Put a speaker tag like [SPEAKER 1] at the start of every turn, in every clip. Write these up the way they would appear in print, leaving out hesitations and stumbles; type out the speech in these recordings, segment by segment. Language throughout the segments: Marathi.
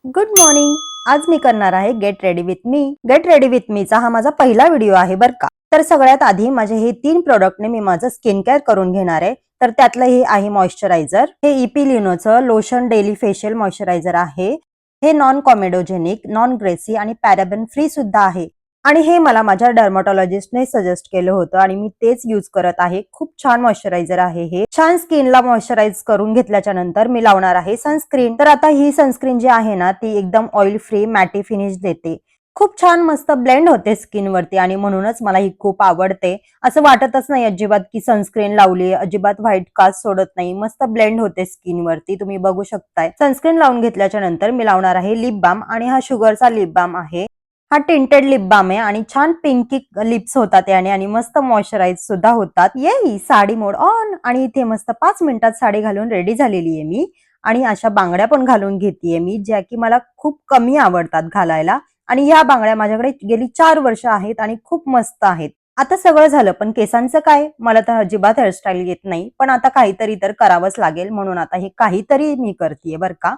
[SPEAKER 1] Good morning. आज मी करणार आहे get ready with me. Get ready with मीचा हा माझा पहिला व्हिडिओ आहे बरं का. तर सगळ्यात आधी माझे हे 3 प्रोडक्टने मी माझं स्किन केअर करून घेणार आहे. तर त्यातलं हे आहे मॉइश्चरायझर. हे इपी लिनोचं लोशन डेली फेशियल मॉइश्चरायझर आहे. हे नॉन कॉमेडोजेनिक, नॉन ग्रेसी आणि पॅराबेन फ्री सुद्धा आहे. आणि हे मला माझ्या डर्मॅटॉलॉजिस्टने सजेस्ट केलं होतं आणि मी तेच यूज करत आहे. खूप छान मॉइश्चरायझर आहे हे. छान स्किनला मॉइश्चराइज करून घेतल्याच्या नंतर मी लावणार आहे सनस्क्रीन. तर आता ही सनस्क्रीन जी आहे ना ती एकदम ऑइल फ्री मॅटी फिनिश देते. खूप छान मस्त ब्लेंड होते स्किन वरती आणि म्हणूनच मला ही खूप आवडते. असं वाटतच नाही अजिबात की सनस्क्रीन लावली, अजिबात व्हाईट कास्ट सोडत नाही. मस्त ब्लेंड होते स्किन वरती, तुम्ही बघू शकताय. सनस्क्रीन लावून घेतल्याच्या नंतर मी लावणार आहे लिप बाम आणि हा शुगरचा लिप बाम आहे. हा टिंटेड लिप बाम आहे आणि छान पिंकी लिप्स होतात याने आणि मस्त मॉइश्चराइज सुद्धा होतात. येई साडी मोड ऑन आणि इथे मस्त 5 मिनिटात साडी घालून रेडी झालेली आहे मी. आणि अशा बांगड्या पण घालून घेतेय मी, ज्या की मला खूप कमी आवडतात घालायला. आणि ह्या बांगड्या माझ्याकडे गेली 4 वर्ष आहेत आणि खूप मस्त आहेत. आता सगळं झालं, पण केसांचं काय? मला तर अजिबात हेअरस्टाईल येत नाही, पण आता काहीतरी तर करावंच लागेल, म्हणून आता हे काहीतरी मी करतेय बरं का.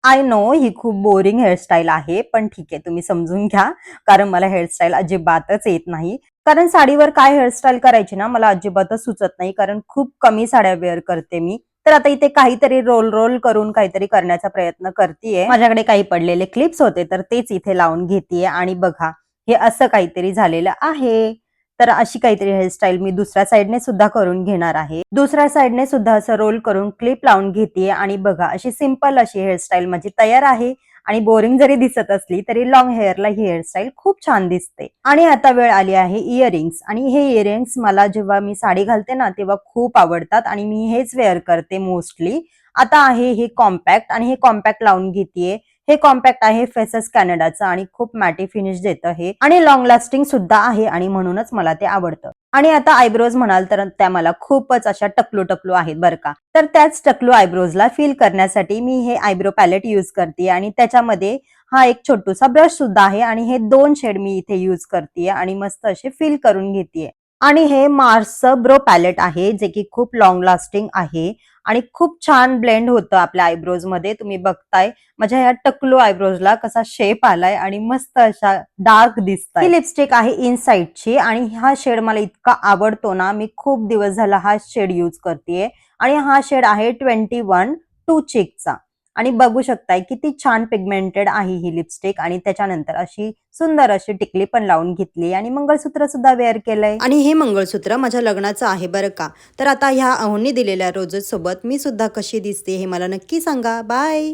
[SPEAKER 1] आय नो ही खूप बोरिंग हेअरस्टाईल आहे, पण ठीक आहे, तुम्ही समजून घ्या. कारण मला हेअरस्टाईल अजिबातच येत नाही. कारण साडीवर काय हेअरस्टाईल करायची ना मला अजिबातच सुचत नाही, कारण खूप कमी साड्या वेअर करते मी. तर आता इथे काहीतरी रोल रोल करून काहीतरी करण्याचा प्रयत्न करतेय. माझ्याकडे काही पडलेले क्लिप्स होते तर तेच इथे लावून घेतेय आणि बघा हे असं काहीतरी झालेलं आहे. तर अशी काहीतरी हेअरस्टाईल मी दुसऱ्या साईडने सुद्धा करून घेणार आहे. दुसऱ्या साईडने सुद्धा असं रोल करून क्लिप लावून घेतेय आणि बघा अशी सिंपल अशी हेअरस्टाईल माझी तयार आहे. आणि बोरिंग जरी दिसत असली तरी लॉंग हेअरला ही हेअरस्टाईल खूप छान दिसते. आणि आता वेळ आली आहे इयरिंग्स. आणि हे इयरिंग्स मला जेव्हा मी साडी घालते ना तेव्हा खूप आवडतात आणि मी हेच वेअर करते मोस्टली. आता आहे हे कॉम्पॅक्ट आणि हे कॉम्पॅक्ट लावून घेतेय. हे कॉम्पॅक्ट आहे फेसेस कॅनडाचं आणि खूप मॅटी फिनिश देतं हे आणि लॉंग लास्टिंग सुद्धा आहे आणि म्हणूनच मला ते आवडतं. आणि आता आयब्रोज म्हणाल तर त्या मला खूपच अशा टकलू टकलू आहेत बरं का. तर त्याच टकलू आयब्रोजला फिल करण्यासाठी मी हे आयब्रो पॅलेट यूज करते आणि त्याच्यामध्ये हा एक छोटूसा ब्रश सुद्धा आहे आणि हे 2 शेड मी इथे यूज करते आणि मस्त असे फिल करून घेते. आणि हे मार्सचं ब्रो पॅलेट आहे जे की खूप लॉंग लास्टिंग आहे आणि खूप छान ब्लेंड होतं आपल्या आयब्रोज मध्ये. तुम्ही बघताय माझ्या ह्या टकलू आयब्रोजला कसा शेप आलाय आणि मस्त अशा डार्क दिसतात. ही लिपस्टिक आहे इनसाइडची आणि हा शेड मला इतका आवडतो ना, मी खूप दिवस झाला हा शेड यूज करतेय. आणि हा शेड आहे 21 टू चिकचा. आणि बघू शकताय किती छान पिगमेंटेड आहे ही लिपस्टिक. आणि त्याच्यानंतर अशी सुंदर अशी टिकली पण लावून घेतली आणि मंगळसूत्र सुद्धा वेअर केलंय. आणि हे मंगळसूत्र माझ्या लग्नाचं आहे बरं का. तर आता ह्या अहोंनी दिलेल्या रोजेस सोबत मी सुद्धा कशी दिसते हे मला नक्की सांगा. बाय.